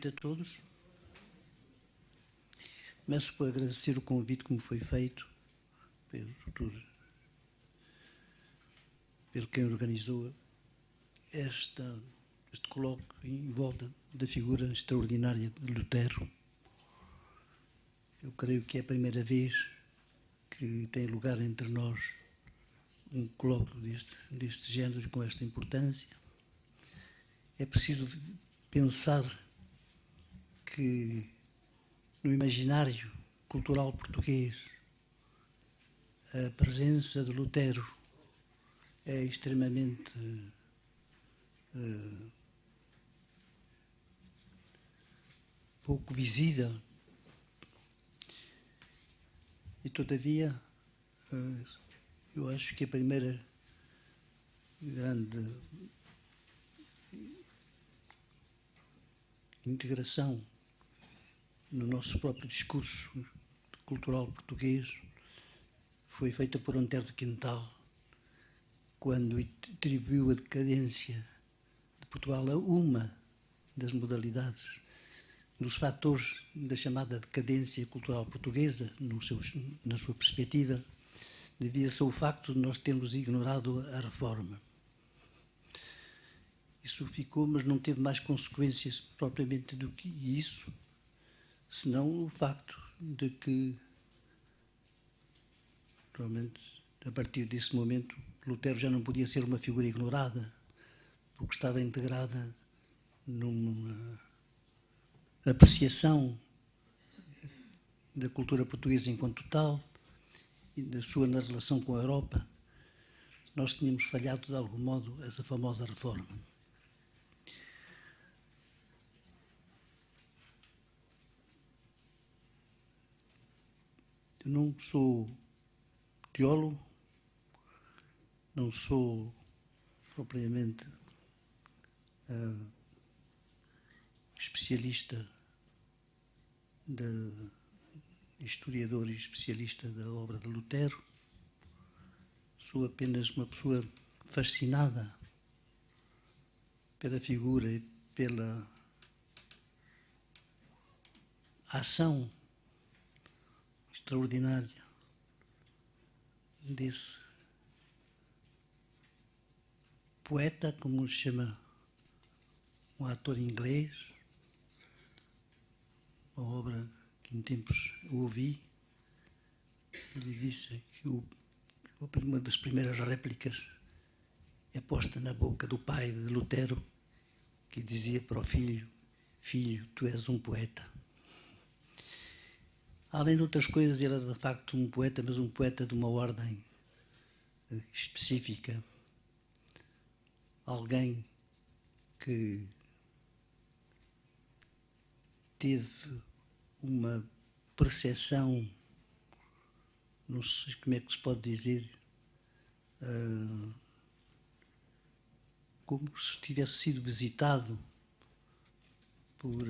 noite a todos. Começo por agradecer o convite que me foi feito pelo quem organizou este colóquio em volta da figura extraordinária de Lutero. Eu creio que é a primeira vez que tem lugar entre nós um colóquio deste género e com esta importância. É preciso pensar que no imaginário cultural português a presença de Lutero é extremamente pouco visível e, todavia, eu acho que a primeira grande integração no nosso próprio discurso cultural português foi feita por Antero de Quintal, quando atribuiu a decadência de Portugal a uma das modalidades, dos fatores da chamada decadência cultural portuguesa, na sua perspectiva, devia-se ao facto de nós termos ignorado a reforma. Isso ficou, mas não teve mais consequências propriamente do que isso, senão o facto de que, realmente, a partir desse momento, Lutero já não podia ser uma figura ignorada, porque estava integrada numa apreciação da cultura portuguesa enquanto tal e da sua na relação com a Europa. Nós tínhamos falhado, de algum modo, essa famosa reforma. Eu não sou teólogo, não sou propriamente especialista, historiador e especialista da obra de Lutero. Sou apenas uma pessoa fascinada pela figura e pela ação extraordinária desse poeta, como se chama um ator inglês, uma obra que em tempos ouvi. Ele disse que uma das primeiras réplicas é posta na boca do pai de Lutero, que dizia para o filho: "Filho, tu és um poeta." Além de outras coisas, ele era de facto um poeta, mas um poeta de uma ordem específica. Alguém que teve uma percepção, não sei como é que se pode dizer, como se tivesse sido visitado por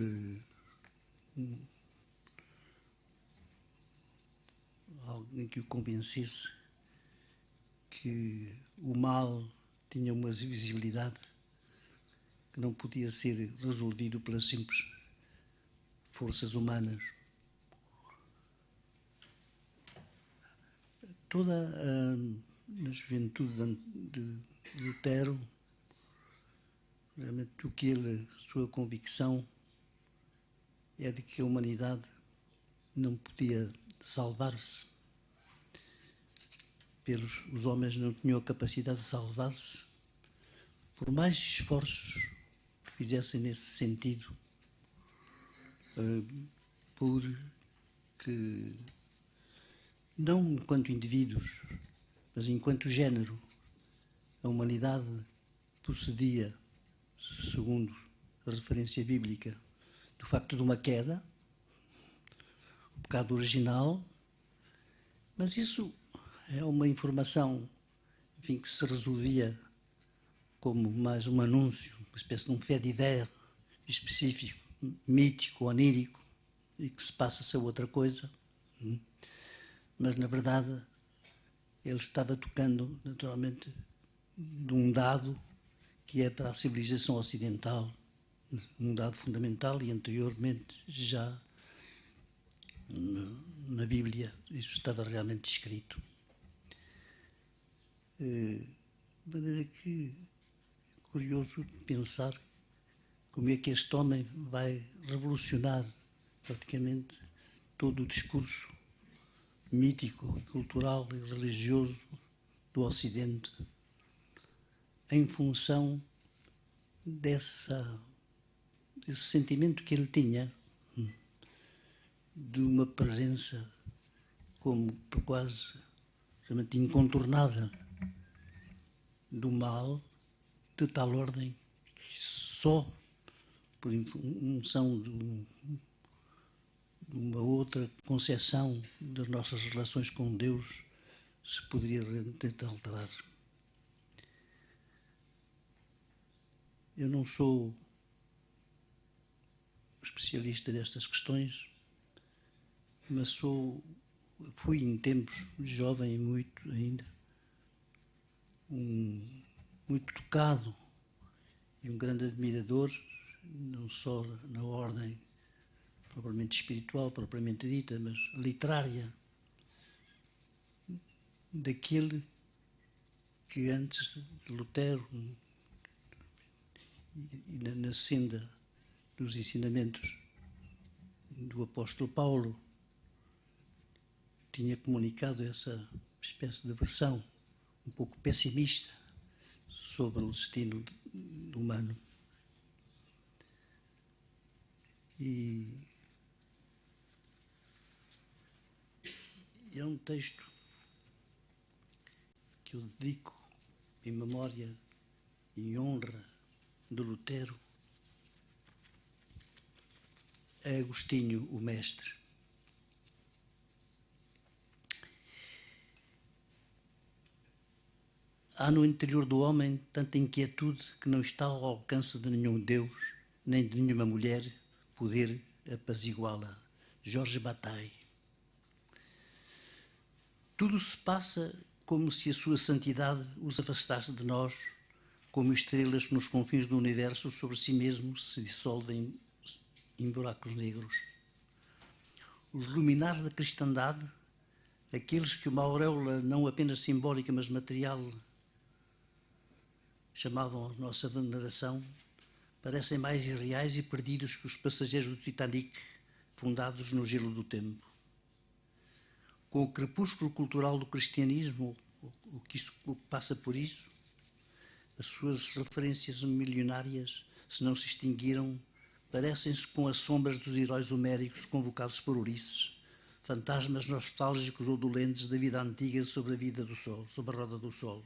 alguém que o convencesse que o mal tinha uma visibilidade que não podia ser resolvido pelas simples forças humanas. Toda a juventude de Lutero, realmente sua convicção é de que a humanidade não podia salvar-se, os homens não tinham a capacidade de salvar-se, por mais esforços que fizessem nesse sentido, porque, não enquanto indivíduos, mas enquanto género, a humanidade procedia, segundo a referência bíblica, do facto de uma queda, o pecado original, mas isso é uma informação, enfim, que se resolvia como mais um anúncio, uma espécie de um fait divers específico, mítico, onírico, e que se passa a ser outra coisa. Mas, na verdade, ele estava tocando, naturalmente, de um dado que é para a civilização ocidental um dado fundamental e anteriormente já na Bíblia isso estava realmente escrito. De maneira que é curioso pensar como é que este homem vai revolucionar praticamente todo o discurso mítico, cultural e religioso do Ocidente em função desse sentimento que ele tinha de uma presença como quase realmente incontornável do mal de tal ordem que só por função de uma outra concepção das nossas relações com Deus se poderia tentar alterar. Eu não sou especialista destas questões, mas fui em tempos, jovem muito ainda, muito tocado e um grande admirador, não só na ordem propriamente espiritual, propriamente dita, mas literária, daquele que antes de Lutero e na senda dos ensinamentos do apóstolo Paulo tinha comunicado essa espécie de versão um pouco pessimista sobre o destino humano. E é um texto que eu dedico em memória e honra de Lutero a Agostinho, o mestre. Há no interior do homem tanta inquietude que não está ao alcance de nenhum Deus, nem de nenhuma mulher, poder apaziguá-la. Jorge Bataille. Tudo se passa como se a sua santidade os afastasse de nós, como estrelas que nos confins do universo sobre si mesmos se dissolvem em buracos negros. Os luminares da cristandade, aqueles que uma auréola não apenas simbólica, mas material, chamavam a nossa veneração, parecem mais irreais e perdidos que os passageiros do Titanic, fundados no gelo do tempo. Com o crepúsculo cultural do cristianismo, o que passa por isso, as suas referências milionárias, se não se extinguiram, parecem-se com as sombras dos heróis homéricos convocados por Ulisses, fantasmas nostálgicos ou dolentes da vida antiga sobre a vida do sol, sobre a roda do sol.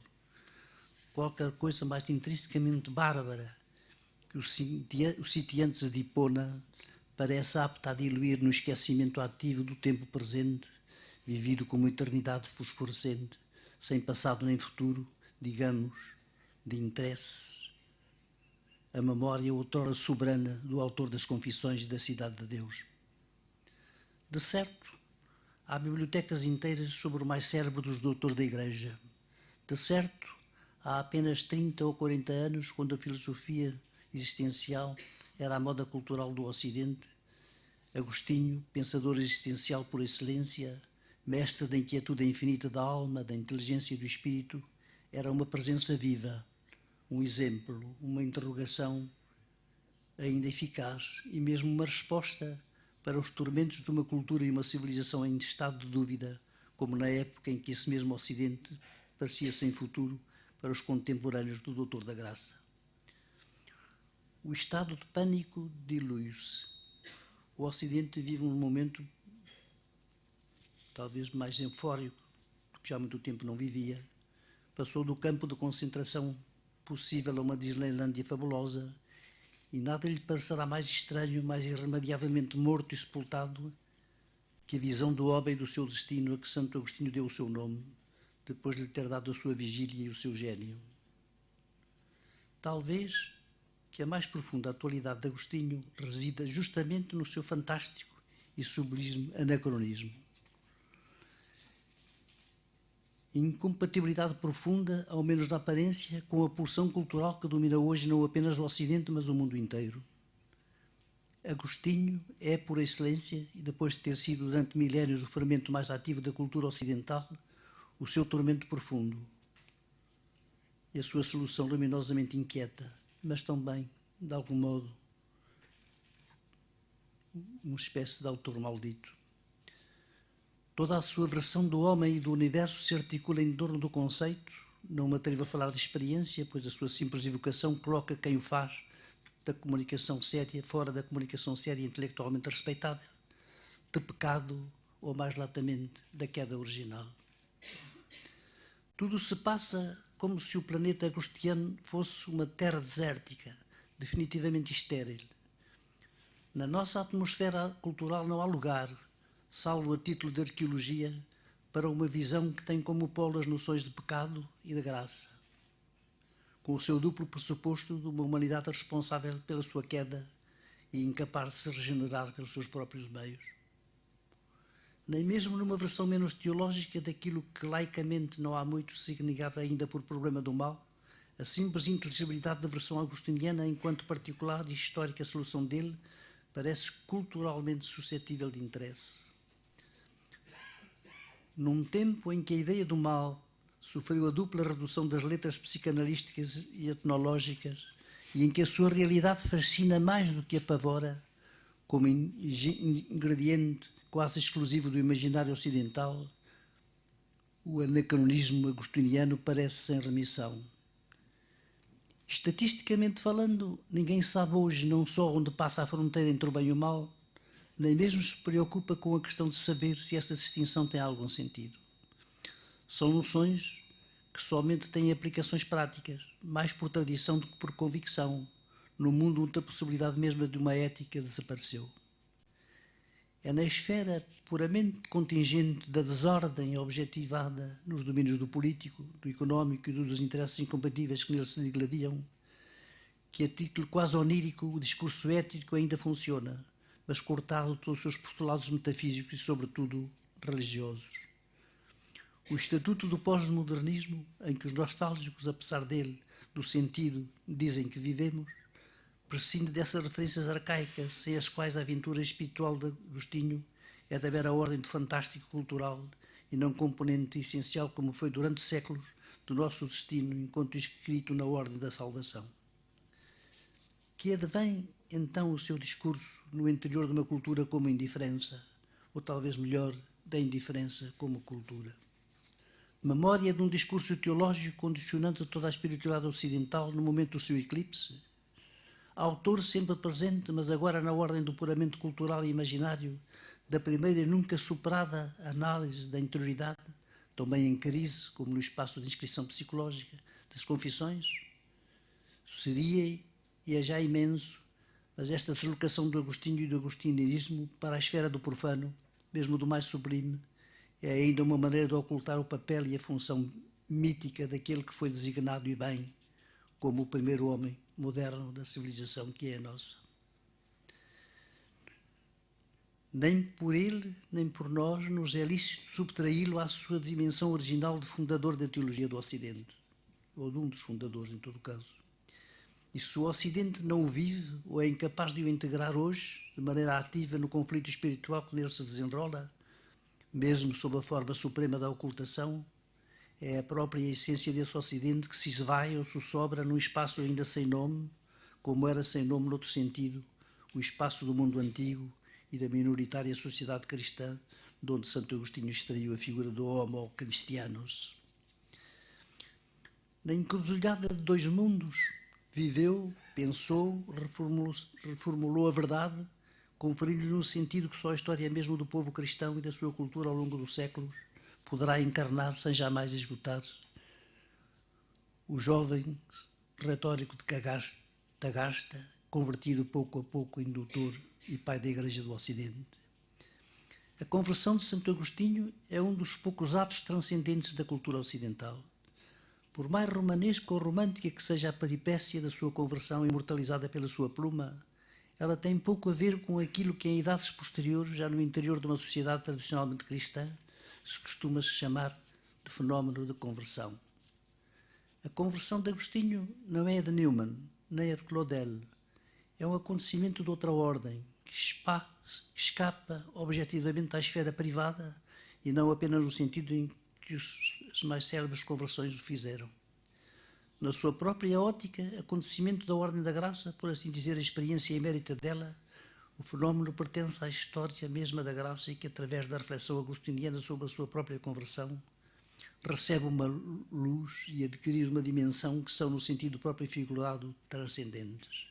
Qualquer coisa mais intrinsecamente bárbara que os sitiantes de Hipona parece apta a diluir no esquecimento ativo do tempo presente, vivido como eternidade fosforescente, sem passado nem futuro, digamos, de interesse, a memória outrora soberana do autor das Confissões da Cidade de Deus. De certo, há bibliotecas inteiras sobre o mais cérebro dos doutores da Igreja. De certo, há apenas 30 ou 40 anos, quando a filosofia existencial era a moda cultural do Ocidente, Agostinho, pensador existencial por excelência, mestre da inquietude infinita da alma, da inteligência e do espírito, era uma presença viva, um exemplo, uma interrogação ainda eficaz e mesmo uma resposta para os tormentos de uma cultura e uma civilização em estado de dúvida, como na época em que esse mesmo Ocidente parecia sem futuro para os contemporâneos do Doutor da Graça. O estado de pânico dilui-se. O Ocidente vive um momento talvez mais eufórico do que já há muito tempo não vivia. Passou do campo de concentração possível a uma Disneylândia fabulosa e nada lhe parecerá mais estranho, mais irremediavelmente morto e sepultado que a visão do homem e do seu destino a que Santo Agostinho deu o seu nome, depois de lhe ter dado a sua vigília e o seu gênio. Talvez que a mais profunda atualidade de Agostinho resida justamente no seu fantástico e sublime anacronismo. Incompatibilidade profunda, ao menos na aparência, com a pulsão cultural que domina hoje não apenas o Ocidente, mas o mundo inteiro. Agostinho é, por excelência, e depois de ter sido durante milénios o fermento mais ativo da cultura ocidental, o seu tormento profundo e a sua solução luminosamente inquieta, mas também, de algum modo, uma espécie de autor maldito. Toda a sua versão do homem e do universo se articula em torno do conceito. Não me atrevo a falar de experiência, pois a sua simples evocação coloca quem o faz da comunicação séria, fora da comunicação séria e intelectualmente respeitável, de pecado ou, mais latamente, da queda original. Tudo se passa como se o planeta agostiano fosse uma terra desértica, definitivamente estéril. Na nossa atmosfera cultural não há lugar, salvo a título de arqueologia, para uma visão que tem como polo as noções de pecado e de graça, com o seu duplo pressuposto de uma humanidade responsável pela sua queda e incapaz de se regenerar pelos seus próprios meios. Nem mesmo numa versão menos teológica daquilo que laicamente não há muito significado ainda por problema do mal, a simples inteligibilidade da versão agostiniana, enquanto particular e histórica solução dele, parece culturalmente suscetível de interesse. Num tempo em que a ideia do mal sofreu a dupla redução das letras psicanalísticas e etnológicas e em que a sua realidade fascina mais do que apavora, como ingrediente quase exclusivo do imaginário ocidental, o anacronismo agostiniano parece sem remissão. Estatisticamente falando, ninguém sabe hoje não só onde passa a fronteira entre o bem e o mal, nem mesmo se preocupa com a questão de saber se essa distinção tem algum sentido. São noções que somente têm aplicações práticas, mais por tradição do que por convicção, no mundo onde a possibilidade mesma de uma ética desapareceu. É na esfera puramente contingente da desordem objetivada nos domínios do político, do económico e dos interesses incompatíveis que neles se digladiam, que a título quase onírico o discurso ético ainda funciona, mas cortado de todos os seus postulados metafísicos e, sobretudo, religiosos. O estatuto do pós-modernismo, em que os nostálgicos, apesar dele, do sentido, dizem que vivemos, prescinde dessas referências arcaicas, sem as quais a aventura espiritual de Agostinho é da mera ordem do fantástico cultural e não componente essencial, como foi durante séculos, do nosso destino, enquanto escrito na ordem da salvação. Que advém, então, o seu discurso no interior de uma cultura como indiferença, ou talvez melhor, da indiferença como cultura. Memória de um discurso teológico condicionante toda a espiritualidade ocidental no momento do seu eclipse? Autor sempre presente, mas agora na ordem do puramente cultural e imaginário, da primeira e nunca superada análise da interioridade, também em crise, como no espaço de inscrição psicológica, das confissões? Seria, e é já imenso, mas esta deslocação do Agostinho e do agostinianismo para a esfera do profano, mesmo do mais sublime, é ainda uma maneira de ocultar o papel e a função mítica daquele que foi designado e bem como o primeiro homem moderno da civilização que é a nossa. Nem por ele, nem por nós, nos é lícito subtraí-lo à sua dimensão original de fundador da teologia do Ocidente, ou de um dos fundadores, em todo caso. E se o Ocidente não o vive, ou é incapaz de o integrar hoje, de maneira ativa no conflito espiritual que nele se desenrola, mesmo sob a forma suprema da ocultação, é a própria essência desse Ocidente que se esvai ou se sobra num espaço ainda sem nome, como era sem nome noutro sentido, o espaço do mundo antigo e da minoritária sociedade cristã, de onde Santo Agostinho extraiu a figura do Homo Christianus. Na encruzilhada de dois mundos, viveu, pensou, reformulou a verdade, conferindo-lhe um sentido que só a história mesmo do povo cristão e da sua cultura ao longo dos séculos poderá encarnar sem jamais esgotar. O jovem retórico de Tagasta, convertido pouco a pouco em doutor e pai da Igreja do Ocidente. A conversão de Santo Agostinho é um dos poucos atos transcendentes da cultura ocidental. Por mais romanesca ou romântica que seja a peripécia da sua conversão imortalizada pela sua pluma, ela tem pouco a ver com aquilo que em idades posteriores, já no interior de uma sociedade tradicionalmente cristã, se costuma chamar de fenómeno de conversão. A conversão de Agostinho não é a de Newman, nem a de Claudel. É um acontecimento de outra ordem, que escapa objetivamente à esfera privada e não apenas no sentido em que as mais célebres conversões o fizeram. Na sua própria ótica, acontecimento da ordem da graça, por assim dizer, a experiência emérita dela, o fenómeno pertence à história mesma da graça e que, através da reflexão agostiniana sobre a sua própria conversão, recebe uma luz e adquire uma dimensão que são, no sentido próprio e figurado, transcendentes.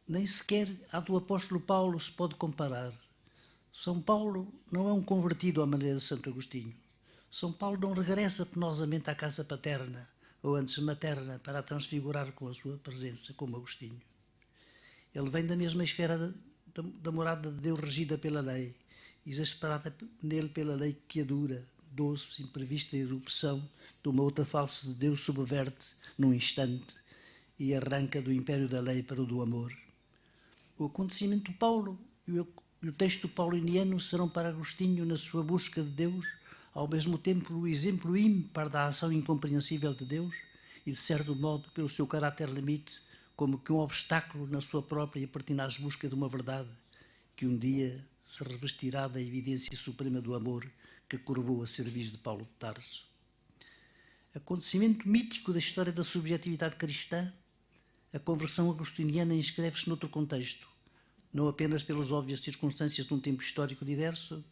Nem sequer à do apóstolo Paulo se pode comparar. São Paulo não é um convertido à maneira de Santo Agostinho. São Paulo não regressa penosamente à casa paterna, ou antes materna, para a transfigurar com a sua presença, como Agostinho. Ele vem da mesma esfera da morada de Deus regida pela lei, exasperada nele pela lei que a dura, doce, imprevista erupção de uma outra face de Deus subverte num instante e arranca do império da lei para o do amor. O acontecimento de Paulo e o texto pauliniano serão para Agostinho, na sua busca de Deus, ao mesmo tempo o exemplo ímpar da ação incompreensível de Deus e, de certo modo, pelo seu caráter limite, como que um obstáculo na sua própria e pertinaz busca de uma verdade que um dia se revestirá da evidência suprema do amor que curvou a cerviz de Paulo de Tarso. Acontecimento mítico da história da subjetividade cristã, a conversão agostiniana inscreve-se noutro contexto, não apenas pelas óbvias circunstâncias de um tempo histórico diverso,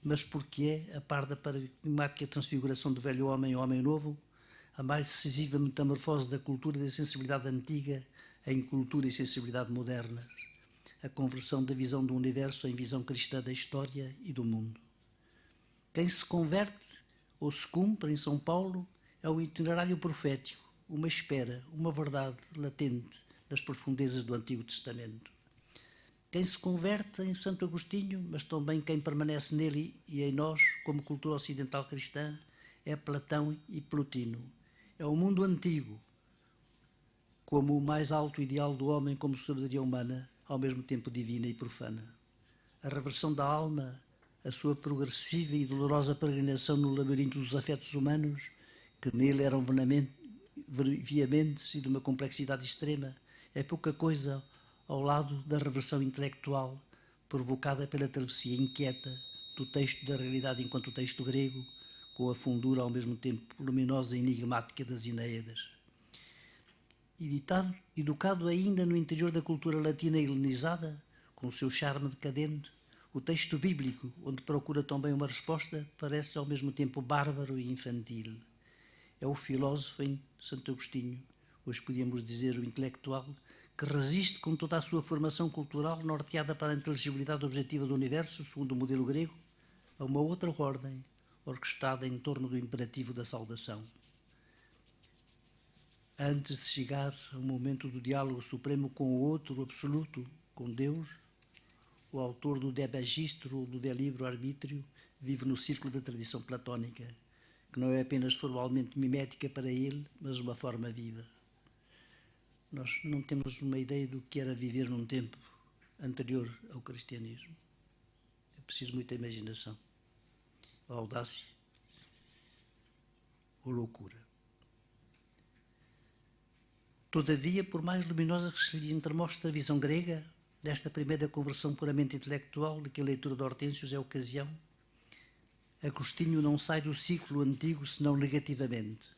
mas porque é, a par da paradigmática transfiguração do velho homem ao homem novo, a mais decisiva metamorfose da cultura e da sensibilidade antiga em cultura e sensibilidade modernas, a conversão da visão do universo em visão cristã da história e do mundo. Quem se converte ou se cumpre em São Paulo é o itinerário profético, uma espera, uma verdade latente nas profundezas do Antigo Testamento. Quem se converte em Santo Agostinho, mas também quem permanece nele e em nós, como cultura ocidental cristã, é Platão e Plotino. É o mundo antigo, como o mais alto ideal do homem como sabedoria humana, ao mesmo tempo divina e profana. A reversão da alma, a sua progressiva e dolorosa peregrinação no labirinto dos afetos humanos, que nele eram veementes e de uma complexidade extrema, é pouca coisa ao lado da reversão intelectual provocada pela travessia inquieta do texto da realidade enquanto texto grego, com a fundura ao mesmo tempo luminosa e enigmática das Enéidas. Educado ainda no interior da cultura latina helenizada, com o seu charme decadente, o texto bíblico, onde procura também uma resposta, parece ao mesmo tempo bárbaro e infantil. É o filósofo em Santo Agostinho, hoje podíamos dizer o intelectual, que resiste com toda a sua formação cultural norteada para a inteligibilidade objetiva do universo, segundo o modelo grego, a uma outra ordem, orquestrada em torno do imperativo da salvação. Antes de chegar ao momento do diálogo supremo com o outro absoluto, com Deus, o autor do De Magistro ou do De Libero Arbitrio vive no círculo da tradição platónica, que não é apenas formalmente mimética para ele, mas uma forma viva. Nós não temos uma ideia do que era viver num tempo anterior ao cristianismo. É preciso muita imaginação, audácia ou loucura. Todavia, por mais luminosa que se lhe entremostre a visão grega, desta primeira conversão puramente intelectual de que a leitura de Hortênsios é a ocasião, Agostinho não sai do ciclo antigo senão negativamente.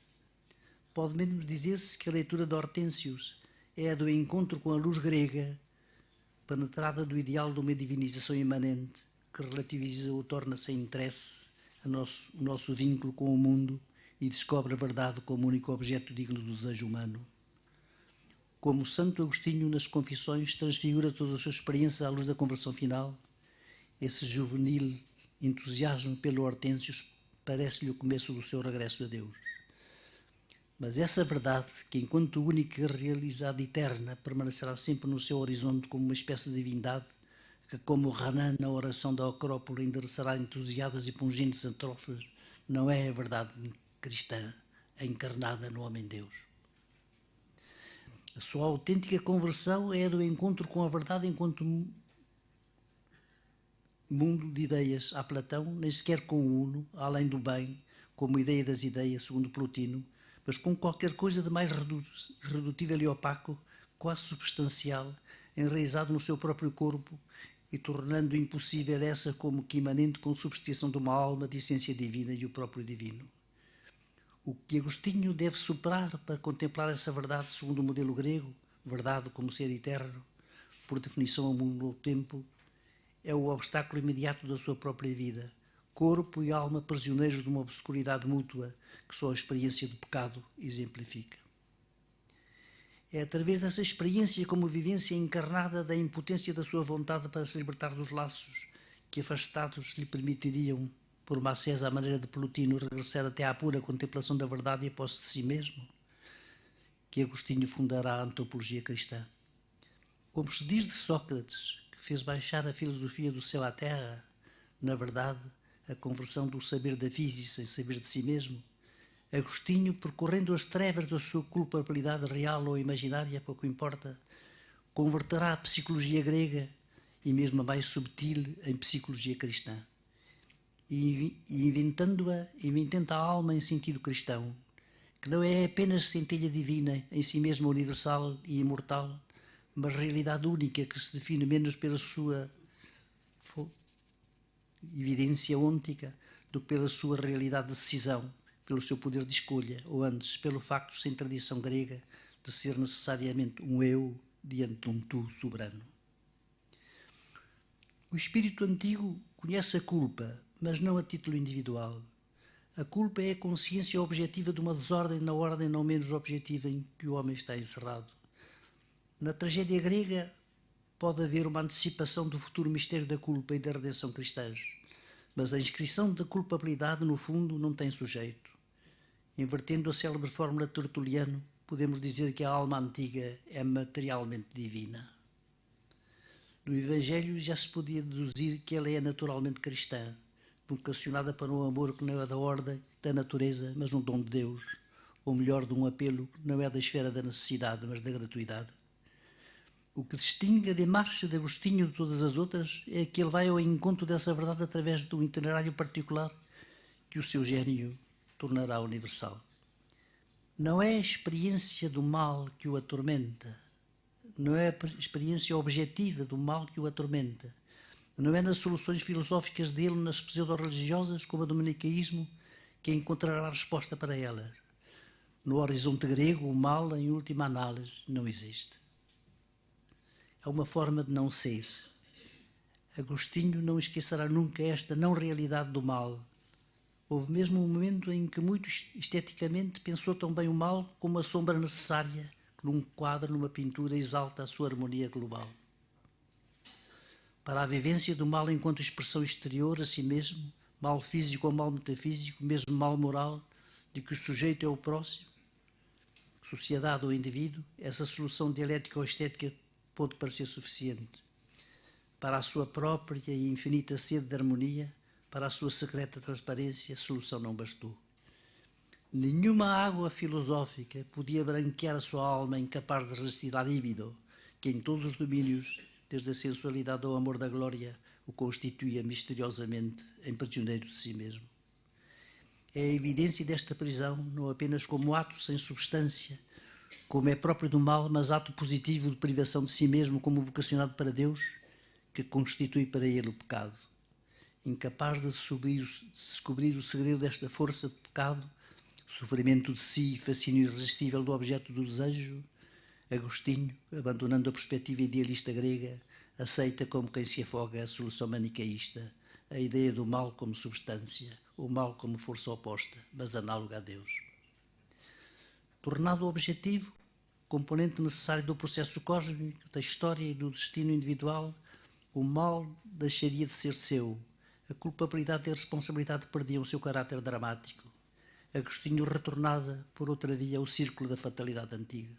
Pode mesmo dizer-se que a leitura de Hortênsios é a do encontro com a luz grega, penetrada do ideal de uma divinização imanente, que relativiza ou torna sem interesse o nosso vínculo com o mundo e descobre a verdade como único objeto digno do desejo humano. Como Santo Agostinho, nas Confissões, transfigura toda a sua experiência à luz da conversão final, esse juvenil entusiasmo pelo Hortênsios parece-lhe o começo do seu regresso a Deus. Mas essa verdade, que enquanto única realizada eterna, permanecerá sempre no seu horizonte como uma espécie de divindade, que como Renan na oração da Acrópole endereçará entusiastas e pungentes antrofes, não é a verdade cristã encarnada no homem-Deus. A sua autêntica conversão é a do encontro com a verdade enquanto mundo de ideias a Platão, nem sequer com o uno, além do bem, como ideia das ideias, segundo Plotino, mas com qualquer coisa de mais redutível e opaco, quase substancial, enraizado no seu próprio corpo e tornando impossível essa como que imanente consubstanciação de uma alma de essência divina e o próprio divino. O que Agostinho deve superar para contemplar essa verdade segundo o modelo grego, verdade como ser eterno, por definição ao mundo no tempo, é o obstáculo imediato da sua própria vida, corpo e alma prisioneiros de uma obscuridade mútua que só a experiência do pecado exemplifica. É através dessa experiência como vivência encarnada da impotência da sua vontade para se libertar dos laços que afastados lhe permitiriam, por uma ascese à maneira de Plotino, regressar até à pura contemplação da verdade e a posse de si mesmo, que Agostinho fundará a antropologia cristã. Como se diz de Sócrates, que fez baixar a filosofia do céu à terra, na verdade, a conversão do saber da física em saber de si mesmo, Agostinho, percorrendo as trevas da sua culpabilidade real ou imaginária, pouco importa, converterá a psicologia grega, e mesmo a mais subtil, em psicologia cristã. E inventando a alma em sentido cristão, que não é apenas centelha divina, em si mesma universal e imortal, mas realidade única que se define menos pela sua evidência ôntica do que pela sua realidade de decisão, pelo seu poder de escolha, ou antes, pelo facto, sem tradição grega, de ser necessariamente um eu diante de um tu soberano. O espírito antigo conhece a culpa, mas não a título individual. A culpa é a consciência objetiva de uma desordem na ordem não menos objetiva em que o homem está encerrado. Na tragédia grega pode haver uma antecipação do futuro mistério da culpa e da redenção cristãs, mas a inscrição da culpabilidade, no fundo, não tem sujeito. Invertendo a célebre fórmula de Tertuliano, podemos dizer que a alma antiga é materialmente divina. Do Evangelho já se podia deduzir que ela é naturalmente cristã, vocacionada para um amor que não é da ordem, da natureza, mas um dom de Deus, ou melhor, de um apelo que não é da esfera da necessidade, mas da gratuidade. O que distingue a demarche de Agostinho de todas as outras é que ele vai ao encontro dessa verdade através de um itinerário particular que o seu gênio tornará universal. Não é a experiência do mal que o atormenta, não é a experiência objetiva do mal que o atormenta, não é nas soluções filosóficas dele, nas pseudo-religiosas, como a do manicaísmo, que encontrará resposta para elas. No horizonte grego, o mal, em última análise, não existe. É uma forma de não ser. Agostinho não esquecerá nunca esta não-realidade do mal. Houve mesmo um momento em que, muito esteticamente, pensou tão bem o mal como a sombra necessária que num quadro, numa pintura, exalta a sua harmonia global. Para a vivência do mal enquanto expressão exterior a si mesmo, mal físico ou mal metafísico, mesmo mal moral, de que o sujeito é o próximo, sociedade ou indivíduo, essa solução dialética ou estética pôde parecer suficiente. Para a sua própria e infinita sede de harmonia, para a sua secreta transparência, a solução não bastou. Nenhuma água filosófica podia branquear a sua alma incapaz de resistir à libido, que em todos os domínios, desde a sensualidade ao amor da glória, o constituía misteriosamente em prisioneiro de si mesmo. É a evidência desta prisão, não apenas como ato sem substância, como é próprio do mal, mas ato positivo de privação de si mesmo como vocacionado para Deus, que constitui para ele o pecado. Incapaz de descobrir o segredo desta força de pecado, sofrimento de si e fascínio irresistível do objeto do desejo, Agostinho, abandonando a perspectiva idealista grega, aceita como quem se afoga a solução manicaísta, a ideia do mal como substância, o mal como força oposta, mas análoga a Deus. Tornado objetivo, componente necessário do processo cósmico, da história e do destino individual, o mal deixaria de ser seu, a culpabilidade e a responsabilidade perdiam o seu caráter dramático. Agostinho retornava, por outra via, ao círculo da fatalidade antiga.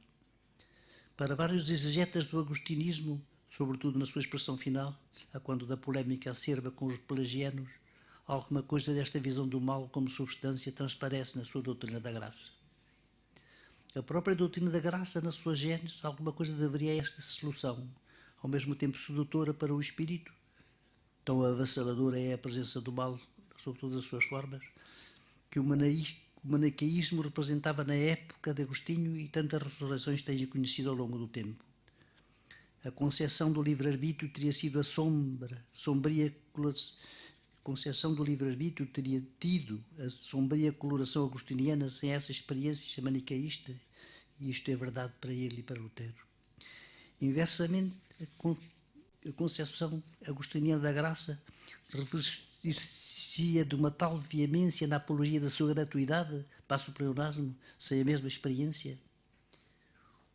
Para vários exegetas do agostinismo, sobretudo na sua expressão final, a quando da polémica acerba com os pelagianos, alguma coisa desta visão do mal como substância transparece na sua doutrina da graça. A própria doutrina da graça, na sua gênese, alguma coisa deveria a esta solução, ao mesmo tempo sedutora para o espírito, tão avassaladora é a presença do mal, sob todas as suas formas, que o manicaísmo representava na época de Agostinho e tantas ressurreições tenha conhecido ao longo do tempo. A concepção do livre-arbítrio teria sido a sombria concepção do livre-arbítrio teria tido a sombria coloração agostiniana sem essa experiência manicaísta, e isto é verdade para ele e para Lutero. Inversamente, a concepção agostiniana da graça revestia de uma tal veemência na apologia da sua gratuidade para o pleonasmo, sem a mesma experiência.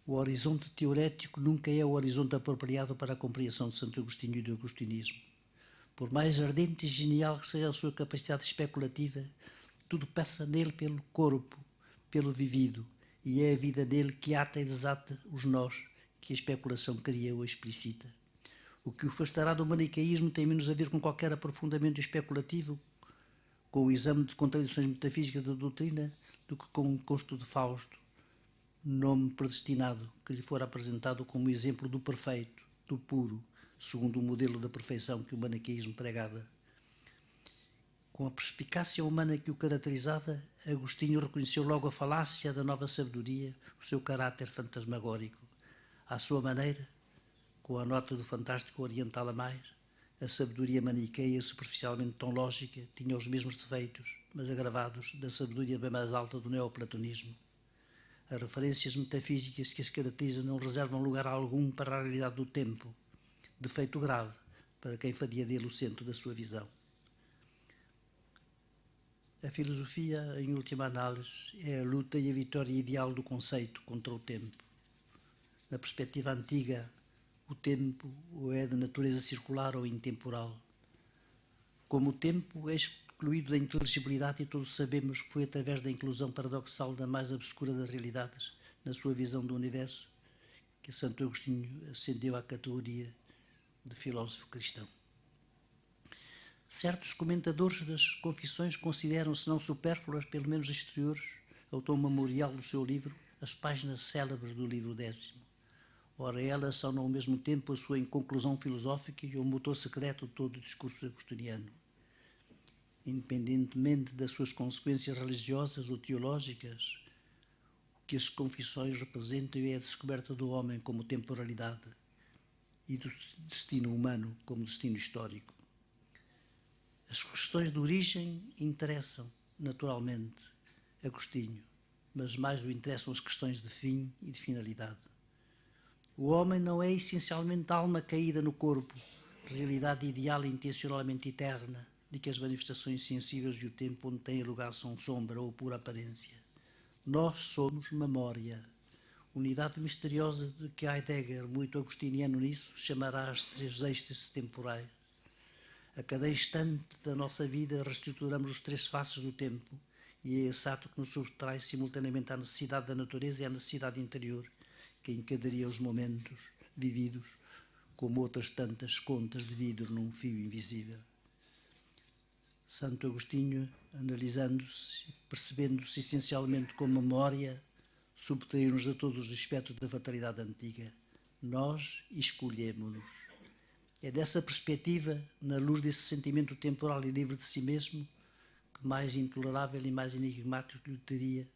O horizonte teorético nunca é o horizonte apropriado para a compreensão de Santo Agostinho e do agostinismo. Por mais ardente e genial que seja a sua capacidade especulativa, tudo passa nele pelo corpo, pelo vivido, e é a vida dele que ata e desata os nós que a especulação cria ou explicita. O que o afastará do manicaísmo tem menos a ver com qualquer aprofundamento especulativo, com o exame de contradições metafísicas da doutrina, do que com o encosto de Fausto, nome predestinado que lhe fora apresentado como exemplo do perfeito, do puro, segundo o modelo da perfeição que o maniqueísmo pregava. Com a perspicácia humana que o caracterizava, Agostinho reconheceu logo a falácia da nova sabedoria, o seu caráter fantasmagórico. À sua maneira, com a nota do fantástico oriental a mais, a sabedoria maniqueia, superficialmente tão lógica, tinha os mesmos defeitos, mas agravados, da sabedoria bem mais alta do neoplatonismo. As referências metafísicas que as caracterizam não reservam lugar algum para a realidade do tempo, defeito grave para quem faria dele o centro da sua visão. A filosofia, em última análise, é a luta e a vitória ideal do conceito contra o tempo. Na perspectiva antiga, o tempo ou é de natureza circular ou intemporal. Como o tempo é excluído da inteligibilidade, e todos sabemos que foi através da inclusão paradoxal da mais obscura das realidades, na sua visão do universo, que Santo Agostinho ascendeu à categoria de filósofo cristão. Certos comentadores das Confissões consideram, se não supérfluas, pelo menos exteriores, ao tom memorial do seu livro, as páginas célebres do livro 10º. Ora, elas são ao mesmo tempo a sua conclusão filosófica e o motor secreto de todo o discurso agostiniano. Independentemente das suas consequências religiosas ou teológicas, o que as Confissões representam é a descoberta do homem como temporalidade e do destino humano como destino histórico. As questões de origem interessam, naturalmente, Agostinho, mas mais o interessam as questões de fim e de finalidade. O homem não é essencialmente alma caída no corpo, realidade ideal e intencionalmente eterna, de que as manifestações sensíveis e o tempo onde têm lugar são sombra ou pura aparência. Nós somos memória, unidade misteriosa de que Heidegger, muito agostiniano nisso, chamará as três êxtases temporais. A cada instante da nossa vida reestruturamos os três faces do tempo, e é esse ato que nos subtrai simultaneamente à necessidade da natureza e à necessidade interior, que encadearia os momentos vividos como outras tantas contas de vidro num fio invisível. Santo Agostinho, analisando-se, percebendo-se essencialmente como memória, subtraiu-nos a todos os aspectos da fatalidade antiga. Nós escolhemos-nos. É dessa perspectiva, na luz desse sentimento temporal e livre de si mesmo, que mais intolerável e mais enigmático lhe teria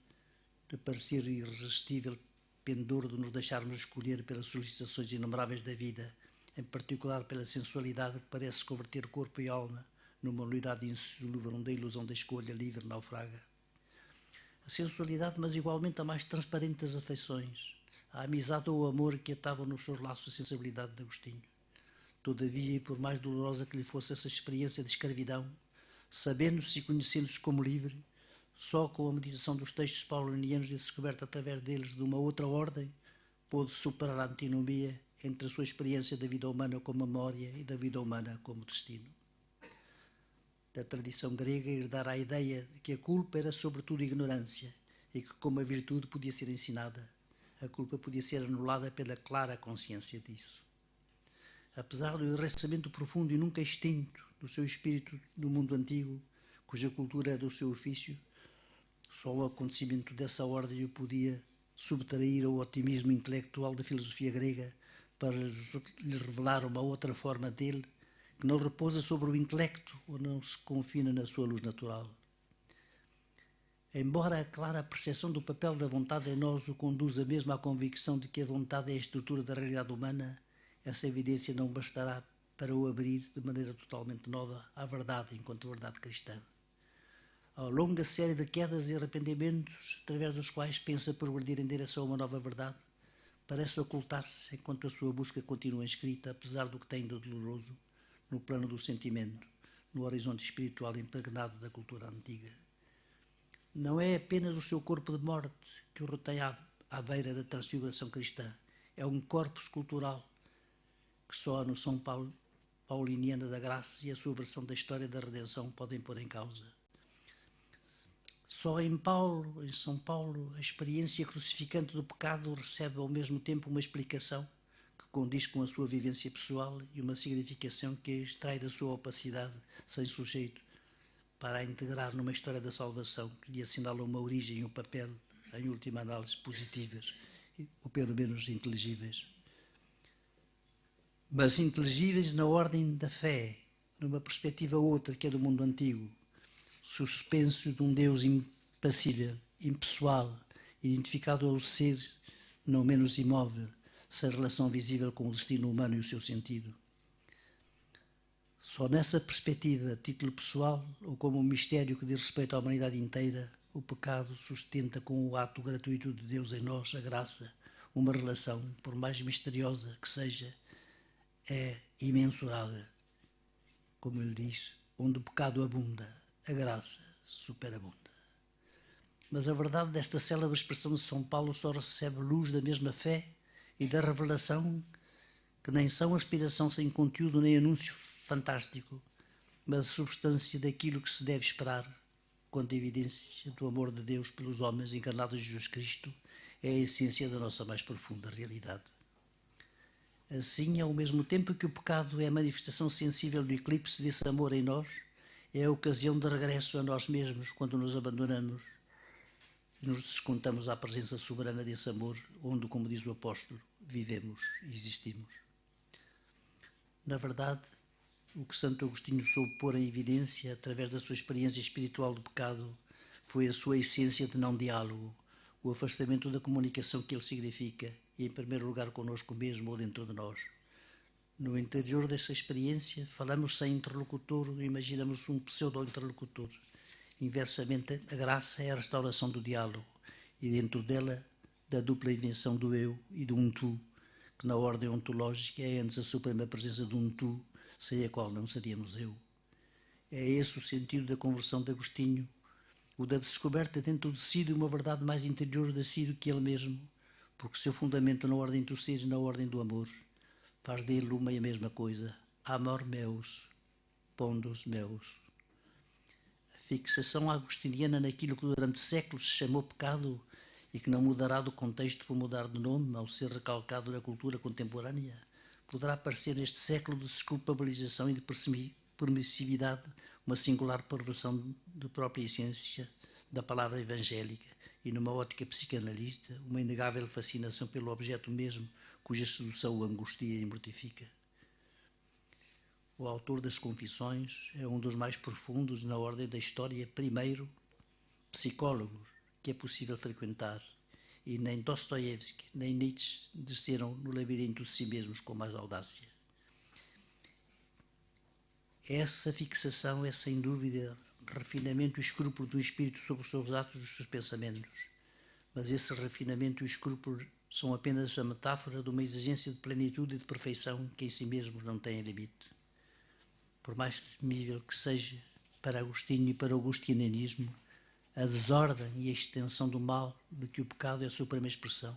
de parecer irresistível pendor de nos deixarmos escolher pelas solicitações inumeráveis da vida, em particular pela sensualidade que parece converter corpo e alma numa unidade insolúvel onde a ilusão da escolha livre naufraga. A sensualidade, mas igualmente a mais transparente das afeições, a amizade ou o amor que atavam nos seus laços a sensibilidade de Agostinho. Todavia, e por mais dolorosa que lhe fosse essa experiência de escravidão, sabendo-se e conhecendo-se como livre, só com a meditação dos textos paulinianos e a descoberta através deles de uma outra ordem, pôde superar a antinomia entre a sua experiência da vida humana como memória e da vida humana como destino. Da tradição grega herdara a ideia de que a culpa era sobretudo ignorância e que, como a virtude podia ser ensinada, a culpa podia ser anulada pela clara consciência disso. Apesar do enraizamento profundo e nunca extinto do seu espírito no mundo antigo, cuja cultura era o seu ofício, só o acontecimento dessa ordem o podia subtrair ao otimismo intelectual da filosofia grega para lhe revelar uma outra forma dele que não repousa sobre o intelecto ou não se confina na sua luz natural. Embora a clara percepção do papel da vontade em nós o conduza mesmo à convicção de que a vontade é a estrutura da realidade humana, essa evidência não bastará para o abrir de maneira totalmente nova à verdade enquanto verdade cristã. A longa série de quedas e arrependimentos, através dos quais pensa progredir em direção a uma nova verdade, parece ocultar-se enquanto a sua busca continua inscrita, apesar do que tem de doloroso, no plano do sentimento, no horizonte espiritual impregnado da cultura antiga. Não é apenas o seu corpo de morte que o retém à beira da transfiguração cristã, é um corpus cultural que só a noção pauliniana da graça e a sua versão da história da redenção podem pôr em causa. Só em São Paulo, a experiência crucificante do pecado recebe ao mesmo tempo uma explicação que condiz com a sua vivência pessoal e uma significação que a extrai da sua opacidade sem sujeito para a integrar numa história da salvação que lhe assinala uma origem e um papel, em última análise, positivas, ou pelo menos inteligíveis. Mas inteligíveis na ordem da fé, numa perspectiva outra que é do mundo antigo, suspenso de um Deus impassível, impessoal, identificado ao ser não menos imóvel, sem relação visível com o destino humano e o seu sentido. Só nessa perspectiva, a título pessoal, ou como um mistério que diz respeito à humanidade inteira, o pecado sustenta com o ato gratuito de Deus em nós, a graça, uma relação, por mais misteriosa que seja, é imensurável. Como ele diz, onde o pecado abunda, a graça superabunda. Mas a verdade desta célebre expressão de São Paulo só recebe luz da mesma fé e da revelação, que nem são aspiração sem conteúdo nem anúncio fantástico, mas a substância daquilo que se deve esperar quando a evidência do amor de Deus pelos homens encarnados em Jesus Cristo é a essência da nossa mais profunda realidade. Assim, ao mesmo tempo que o pecado é a manifestação sensível do eclipse desse amor em nós, é a ocasião de regresso a nós mesmos quando nos abandonamos e nos descontamos à presença soberana desse amor, onde, como diz o apóstolo, vivemos e existimos. Na verdade, o que Santo Agostinho soube pôr em evidência, através da sua experiência espiritual do pecado, foi a sua essência de não diálogo, o afastamento da comunicação que ele significa, e em primeiro lugar connosco mesmo ou dentro de nós. No interior dessa experiência, falamos sem interlocutor ou imaginamos um pseudo-interlocutor. Inversamente, a graça é a restauração do diálogo, e dentro dela, da dupla invenção do eu e do um tu, que na ordem ontológica é antes a suprema presença de um tu, sem a qual não seríamos eu. É esse o sentido da conversão de Agostinho, o da descoberta dentro de si de uma verdade mais interior de si do que ele mesmo, porque seu fundamento na ordem do ser e na ordem do amor faz dele uma e a mesma coisa, amor meus, pondos meus. A fixação agostiniana naquilo que durante séculos se chamou pecado e que não mudará do contexto por mudar de nome ao ser recalcado na cultura contemporânea, poderá parecer neste século de desculpabilização e de permissividade uma singular perversão da própria essência da palavra evangélica e, numa ótica psicanalista, uma inegável fascinação pelo objeto mesmo cuja sedução o angustia e mortifica. O autor das Confissões é um dos mais profundos na ordem da história, primeiro, psicólogos que é possível frequentar, e nem Dostoiévski nem Nietzsche desceram no labirinto de si mesmos com mais audácia. Essa fixação é, sem dúvida, refinamento e escrúpulo do espírito sobre os seus atos e os seus pensamentos. Mas esse refinamento e escrúpulo são apenas a metáfora de uma exigência de plenitude e de perfeição que em si mesmos não tem limite. Por mais temível que seja para Agostinho e para o agostinianismo, a desordem e a extensão do mal de que o pecado é a suprema expressão,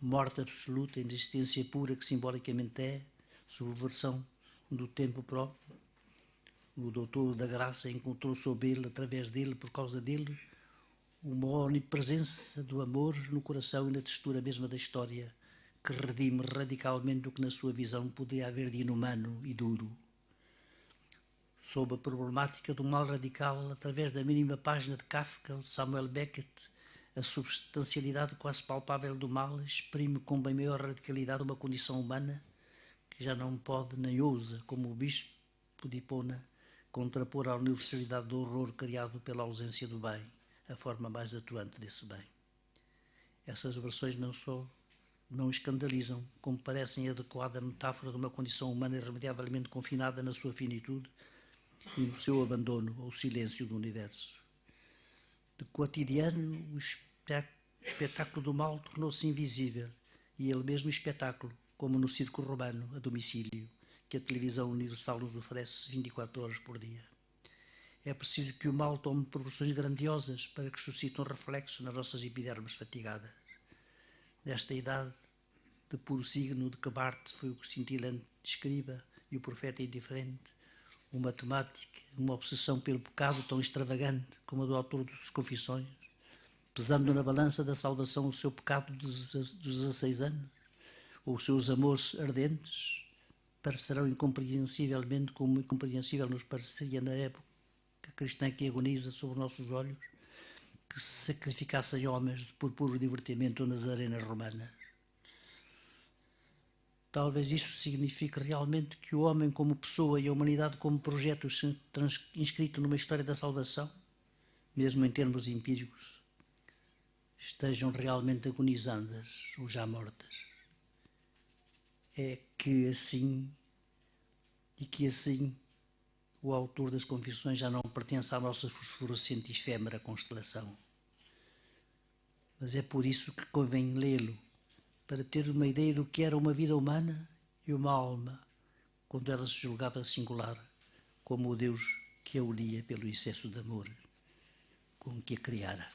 morte absoluta, inexistência pura que simbolicamente é, subversão do tempo próprio, o doutor da graça encontrou sob ele, através dele, por causa dele, uma onipresença do amor no coração e na textura mesma da história, que redime radicalmente o que na sua visão podia haver de inumano e duro. Sob a problemática do mal radical, através da mínima página de Kafka ou de Samuel Beckett, a substancialidade quase palpável do mal exprime com bem maior radicalidade uma condição humana que já não pode nem ousa, como o bispo de Hipona, contrapor à universalidade do horror criado pela ausência do bem, a forma mais atuante desse bem. Essas versões não só não escandalizam, como parecem adequada metáfora de uma condição humana irremediavelmente confinada na sua finitude e no seu abandono ao silêncio do universo. De cotidiano, o espetáculo do mal tornou-se invisível, e ele mesmo espetáculo, como no circo romano, a domicílio, que a televisão universal nos oferece 24 horas por dia. É preciso que o mal tome proporções grandiosas para que suscite um reflexo nas nossas epidermes fatigadas. Nesta idade de puro signo de que Barthes foi o cintilante escriba e o profeta indiferente, o matemático, uma obsessão pelo pecado tão extravagante como a do autor das Confissões, pesando na balança da salvação o seu pecado dos 16 anos, ou os seus amores ardentes, parecerão incompreensivelmente como incompreensível nos pareceria na época cristã que agoniza sobre nossos olhos, que se sacrificassem homens por puro divertimento nas arenas romanas. Talvez isso signifique realmente que o homem como pessoa e a humanidade como projeto inscrito numa história da salvação, mesmo em termos empíricos, estejam realmente agonizandas ou já mortas. É que assim o autor das Confissões já não pertence à nossa fosforescente e efêmera constelação. Mas é por isso que convém lê-lo, para ter uma ideia do que era uma vida humana e uma alma, quando ela se julgava singular, como o Deus que a unia pelo excesso de amor com que a criara.